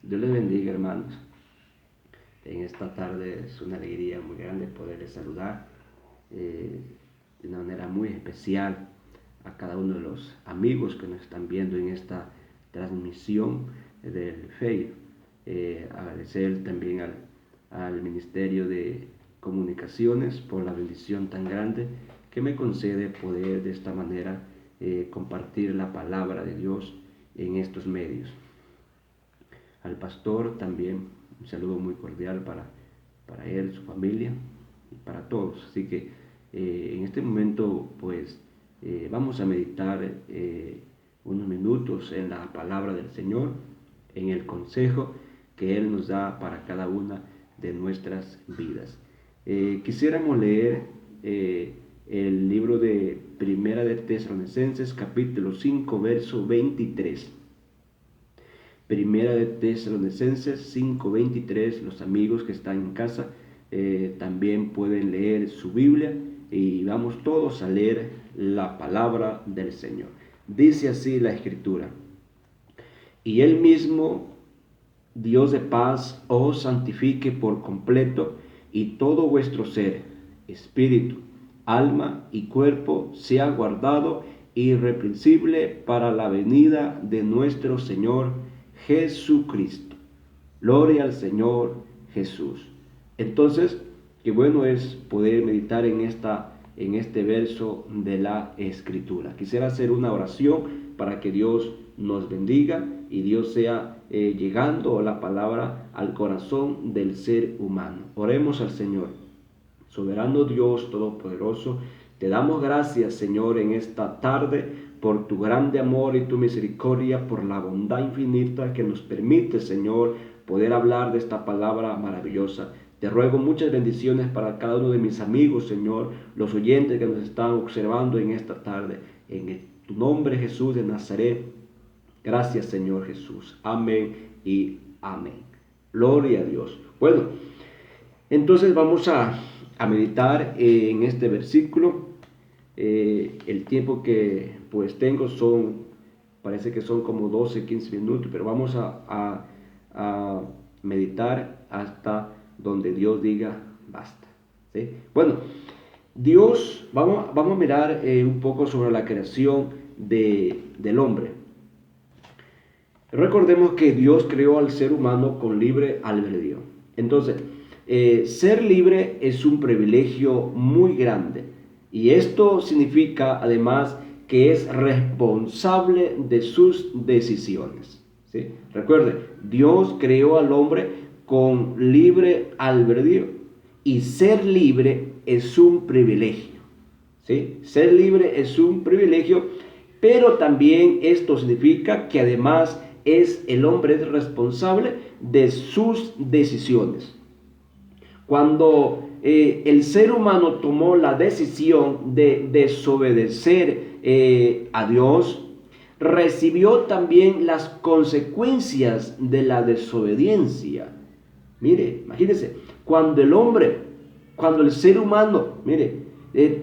Dios les bendiga, hermanos. En esta tarde es una alegría muy grande poderles saludar de una manera muy especial a cada uno de los amigos que nos están viendo en esta transmisión del Facebook. Agradecer también al Ministerio de Comunicaciones por la bendición tan grande que me concede poder de esta manera compartir la palabra de Dios en estos medios. Al pastor también un saludo muy cordial para él, su familia y para todos. Así que en este momento pues vamos a meditar unos minutos en la palabra del Señor, en el consejo que Él nos da para cada una de nuestras vidas. Quisiéramos leer el libro de Primera de Tesalonicenses, capítulo 5, verso 23. Primera de Tesalonicenses 5:23. Los amigos que están en casa también pueden leer su Biblia y vamos todos a leer la palabra del Señor. Dice así la Escritura: y Él mismo, Dios de paz, os santifique por completo, y todo vuestro ser, espíritu, alma y cuerpo sea guardado irreprensible para la venida de nuestro Señor Jesucristo. Gloria al Señor Jesús. Entonces, qué bueno es poder meditar en este verso de la Escritura. Quisiera hacer una oración para que Dios nos bendiga y Dios sea llegando la palabra al corazón del ser humano. Oremos al Señor. Soberano Dios Todopoderoso, te damos gracias, Señor, en esta tarde por tu grande amor y tu misericordia, por la bondad infinita que nos permite, Señor, poder hablar de esta palabra maravillosa. Te ruego muchas bendiciones para cada uno de mis amigos, Señor, los oyentes que nos están observando en esta tarde. En tu nombre, Jesús de Nazaret. Gracias, Señor Jesús. Amén y amén. Gloria a Dios. Bueno, entonces vamos a meditar en este versículo. El tiempo que pues tengo parece que son como 12, 15 minutos, pero vamos a meditar hasta donde Dios diga basta. ¿Sí? Bueno, Dios, vamos a mirar un poco sobre la creación del hombre. Recordemos que Dios creó al ser humano con libre albedrío. Entonces, ser libre es un privilegio muy grande. Y esto significa además que es responsable de sus decisiones. ¿Sí? Recuerde, Dios creó al hombre con libre albedrío y ser libre es un privilegio. ¿Sí? Ser libre es un privilegio, pero también esto significa que además el hombre es responsable de sus decisiones. Cuando el ser humano tomó la decisión de desobedecer a Dios, recibió también las consecuencias de la desobediencia. Mire, imagínense, cuando el ser humano,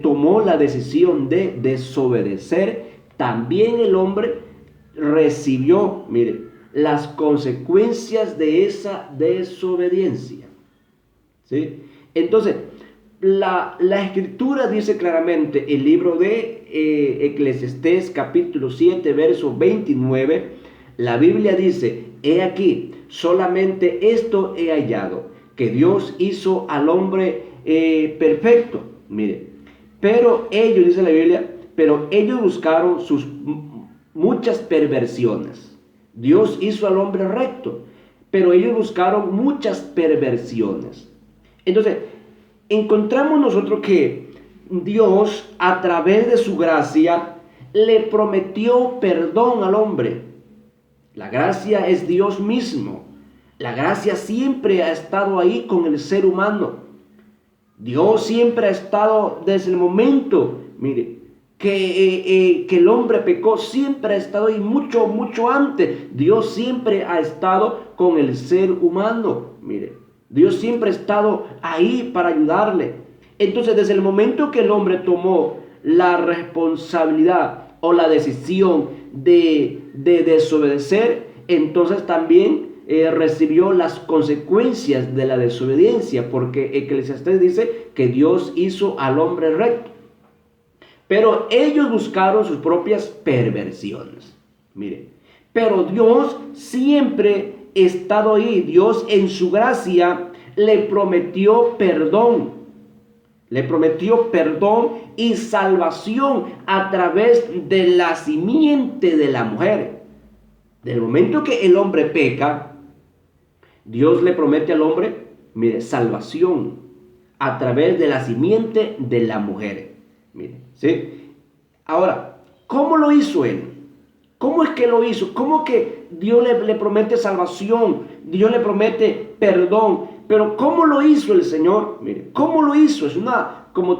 tomó la decisión de desobedecer, también el hombre recibió, las consecuencias de esa desobediencia. ¿Sí? Entonces, la Escritura dice claramente, el libro de Eclesiastés capítulo 7, verso 29, la Biblia dice: he aquí, solamente esto he hallado, que Dios hizo al hombre perfecto. Pero ellos, dice la Biblia, pero ellos buscaron sus muchas perversiones. Dios hizo al hombre recto, pero ellos buscaron muchas perversiones. Entonces, encontramos nosotros que Dios, a través de su gracia, le prometió perdón al hombre. La gracia es Dios mismo. La gracia siempre ha estado ahí con el ser humano. Dios siempre ha estado desde el momento, que el hombre pecó, siempre ha estado ahí mucho antes. Dios siempre ha estado con el ser humano. Dios siempre ha estado ahí para ayudarle. Entonces, desde el momento que el hombre tomó la responsabilidad o la decisión de desobedecer, entonces también recibió las consecuencias de la desobediencia, porque Eclesiastés dice que Dios hizo al hombre recto. Pero ellos buscaron sus propias perversiones. Mire, pero Dios siempre ha estado ahí. Dios en su gracia le prometió perdón. Le prometió perdón y salvación a través de la simiente de la mujer. Del momento que el hombre peca, Dios le promete al hombre, mire, salvación a través de la simiente de la mujer. Mire, ¿sí? Ahora, ¿cómo lo hizo él? ¿Cómo es que lo hizo? ¿Cómo que Dios le promete salvación? Dios le promete perdón. Pero ¿cómo lo hizo el Señor? Mire, ¿cómo lo hizo? Es una como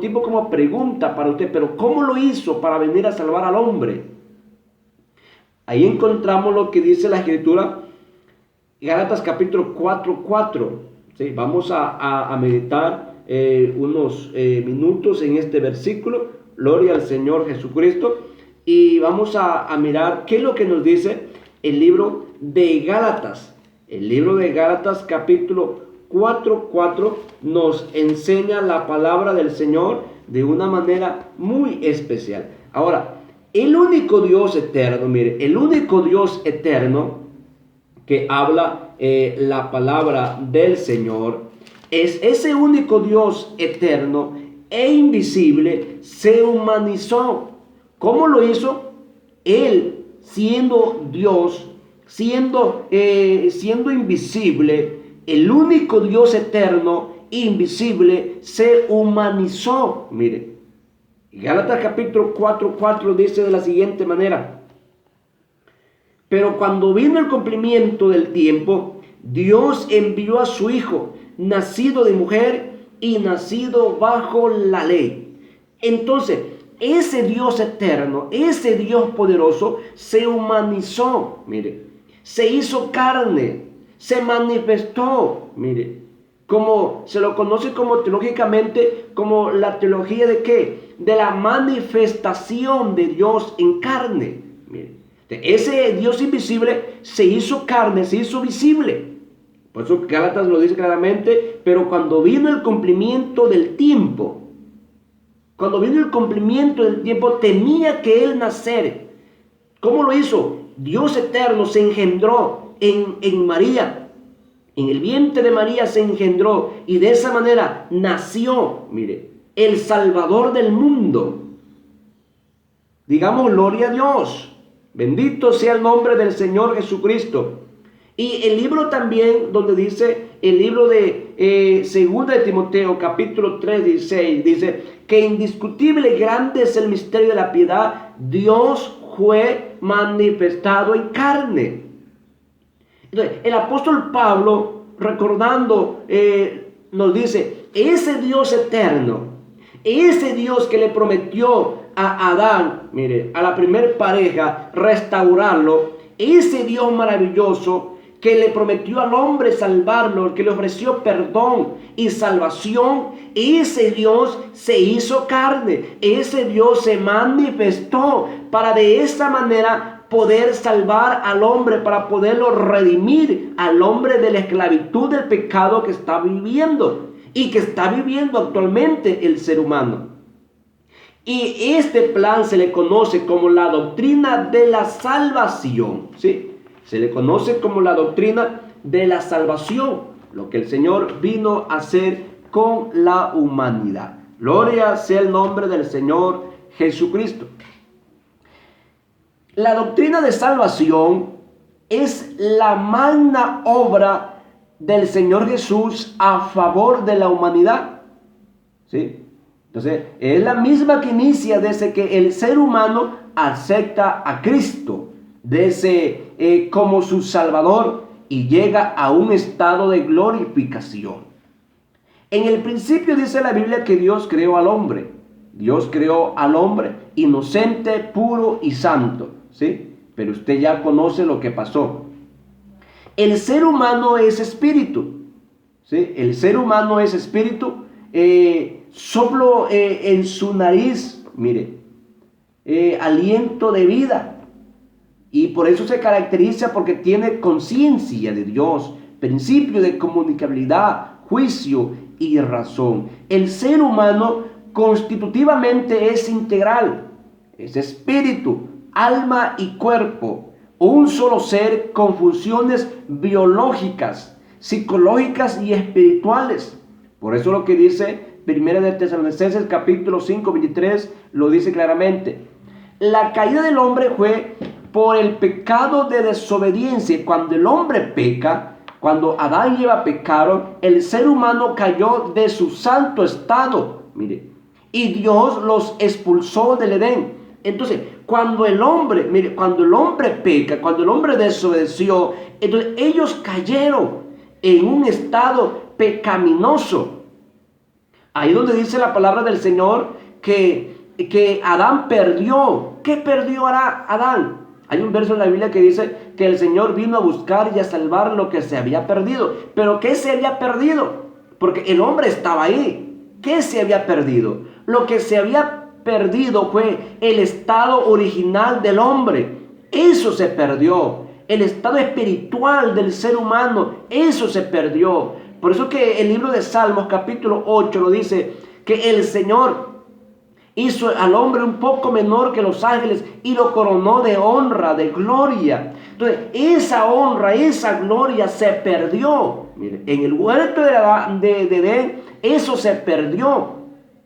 pregunta para usted. Pero ¿cómo lo hizo para venir a salvar al hombre? Ahí encontramos lo que dice la Escritura. Gálatas capítulo 4:4. ¿Sí? Vamos a meditar unos minutos en este versículo. Gloria al Señor Jesucristo. Y vamos a mirar qué es lo que nos dice el libro de Gálatas. El libro de Gálatas capítulo 4:4 nos enseña la palabra del Señor de una manera muy especial. Ahora, el único Dios eterno, mire, el único Dios eterno que habla la palabra del Señor, es ese único Dios eterno e invisible, se humanizó. ¿Cómo lo hizo? Él, siendo Dios, siendo invisible, el único Dios eterno, invisible, se humanizó. Mire, Gálatas capítulo 4:4 dice de la siguiente manera: pero cuando vino el cumplimiento del tiempo, Dios envió a su Hijo, nacido de mujer y nacido bajo la ley. Entonces, ese Dios eterno, ese Dios poderoso, se humanizó, mire, se hizo carne, se manifestó, mire, como se lo conoce como teológicamente, como la teología de ¿qué? De la manifestación de Dios en carne, mire. Ese Dios invisible se hizo carne, se hizo visible. Por eso Gálatas lo dice claramente, pero cuando vino el cumplimiento del tiempo, tenía que él nacer. ¿Cómo lo hizo? Dios eterno se engendró en María. En el vientre de María se engendró y de esa manera nació, mire, el Salvador del mundo. Digamos, gloria a Dios. Bendito sea el nombre del Señor Jesucristo. Y el libro también, donde dice, el libro de 2 de Timoteo, capítulo 3:16, dice que indiscutible grande es el misterio de la piedad. Dios fue manifestado en carne. Entonces, el apóstol Pablo, recordando, nos dice, ese Dios eterno, ese Dios que le prometió a Adán, mire, a la primer pareja, restaurarlo, ese Dios maravilloso que le prometió al hombre salvarlo, que le ofreció perdón y salvación, ese Dios se hizo carne, ese Dios se manifestó para de esa manera poder salvar al hombre, para poderlo redimir al hombre de la esclavitud del pecado que está viviendo y que está viviendo actualmente el ser humano. Y este plan se le conoce como la doctrina de la salvación, ¿sí? Se le conoce como la doctrina de la salvación, lo que el Señor vino a hacer con la humanidad. Gloria sea el nombre del Señor Jesucristo. La doctrina de salvación es la magna obra del Señor Jesús a favor de la humanidad, ¿sí? Entonces, es la misma que inicia desde que el ser humano acepta a Cristo como su Salvador y llega a un estado de glorificación. En el principio dice la Biblia que Dios creó al hombre. Dios creó al hombre inocente, puro y santo, ¿sí? Pero usted ya conoce lo que pasó. El ser humano es espíritu, ¿sí? El ser humano es espíritu. Soplo en su nariz, mire, aliento de vida. Y por eso se caracteriza porque tiene conciencia de Dios, principio de comunicabilidad, juicio y razón. El ser humano constitutivamente es integral, es espíritu, alma y cuerpo, un solo ser con funciones biológicas, psicológicas y espirituales. Por eso lo que dice 1 de Tesalonicenses capítulo 5, 23 lo dice claramente. La caída del hombre fue por el pecado de desobediencia. Cuando el hombre peca, cuando Adán y Eva pecaron, el ser humano cayó de su santo estado. Mire, y Dios los expulsó del Edén. Entonces, cuando el hombre peca, cuando el hombre desobedeció, entonces ellos cayeron en un estado pecaminoso. Ahí donde dice la palabra del Señor que Adán perdió. ¿Qué perdió Adán? Hay un verso en la Biblia que dice que el Señor vino a buscar y a salvar lo que se había perdido. ¿Pero qué se había perdido? Porque el hombre estaba ahí. ¿Qué se había perdido? Lo que se había perdido fue el estado original del hombre. Eso se perdió. El estado espiritual del ser humano, eso se perdió. Por eso que el libro de Salmos capítulo 8 lo dice, que el Señor hizo al hombre un poco menor que los ángeles y lo coronó de honra, de gloria. Entonces, esa honra, esa gloria se perdió. Mire, en el huerto de Edén, eso se perdió.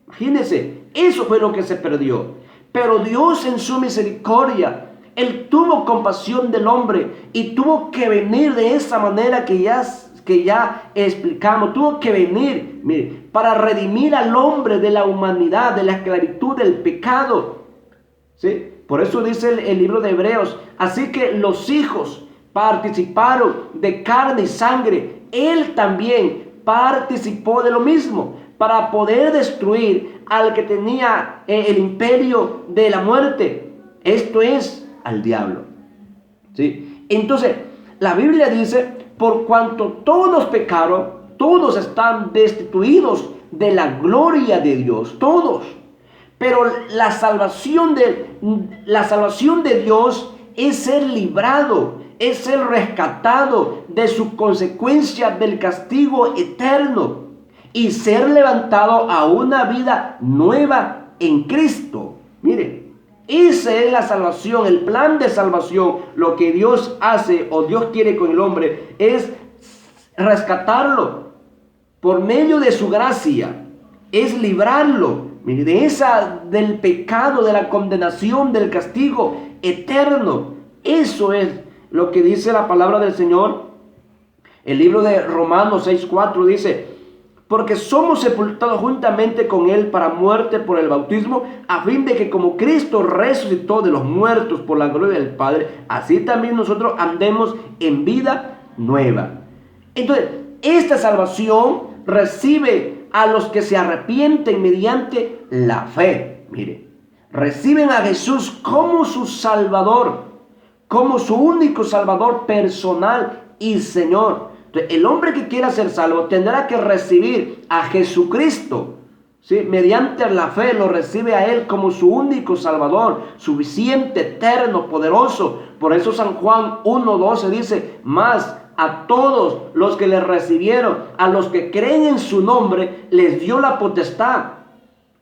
Imagínense, eso fue lo que se perdió. Pero Dios en su misericordia, Él tuvo compasión del hombre y tuvo que venir de esa manera que ya explicamos. Tuvo que venir, mire, para redimir al hombre de la humanidad, de la esclavitud, del pecado. ¿Sí? Por eso dice el libro de Hebreos, así que los hijos participaron de carne y sangre. Él también participó de lo mismo, para poder destruir al que tenía el imperio de la muerte. Esto es, al diablo. ¿Sí? Entonces, la Biblia dice, por cuanto todos pecaron, todos están destituidos de la gloria de Dios, todos. Pero la salvación de Dios es ser librado, es ser rescatado de su consecuencia del castigo eterno y ser levantado a una vida nueva en Cristo. Mire, esa es la salvación, el plan de salvación. Lo que Dios hace o Dios quiere con el hombre es rescatarlo por medio de su gracia, es librarlo, mire, del pecado, de la condenación, del castigo eterno. Eso es lo que dice la palabra del Señor. El libro de Romanos 6:4 dice, porque somos sepultados juntamente con Él para muerte por el bautismo, a fin de que como Cristo resucitó de los muertos por la gloria del Padre, así también nosotros andemos en vida nueva. Entonces, esta salvación recibe a los que se arrepienten mediante la fe. Mire, reciben a Jesús como su Salvador, como su único Salvador personal y Señor. Entonces, el hombre que quiera ser salvo tendrá que recibir a Jesucristo, ¿sí? Mediante la fe lo recibe a Él como su único Salvador, suficiente, eterno, poderoso. Por eso San Juan 1:12 dice, más a todos los que le recibieron, a los que creen en su nombre, les dio la potestad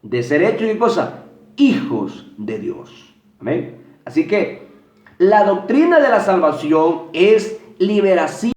de ser hechos, ¿qué cosa? Hijos de Dios. Amén. Así que la doctrina de la salvación es liberación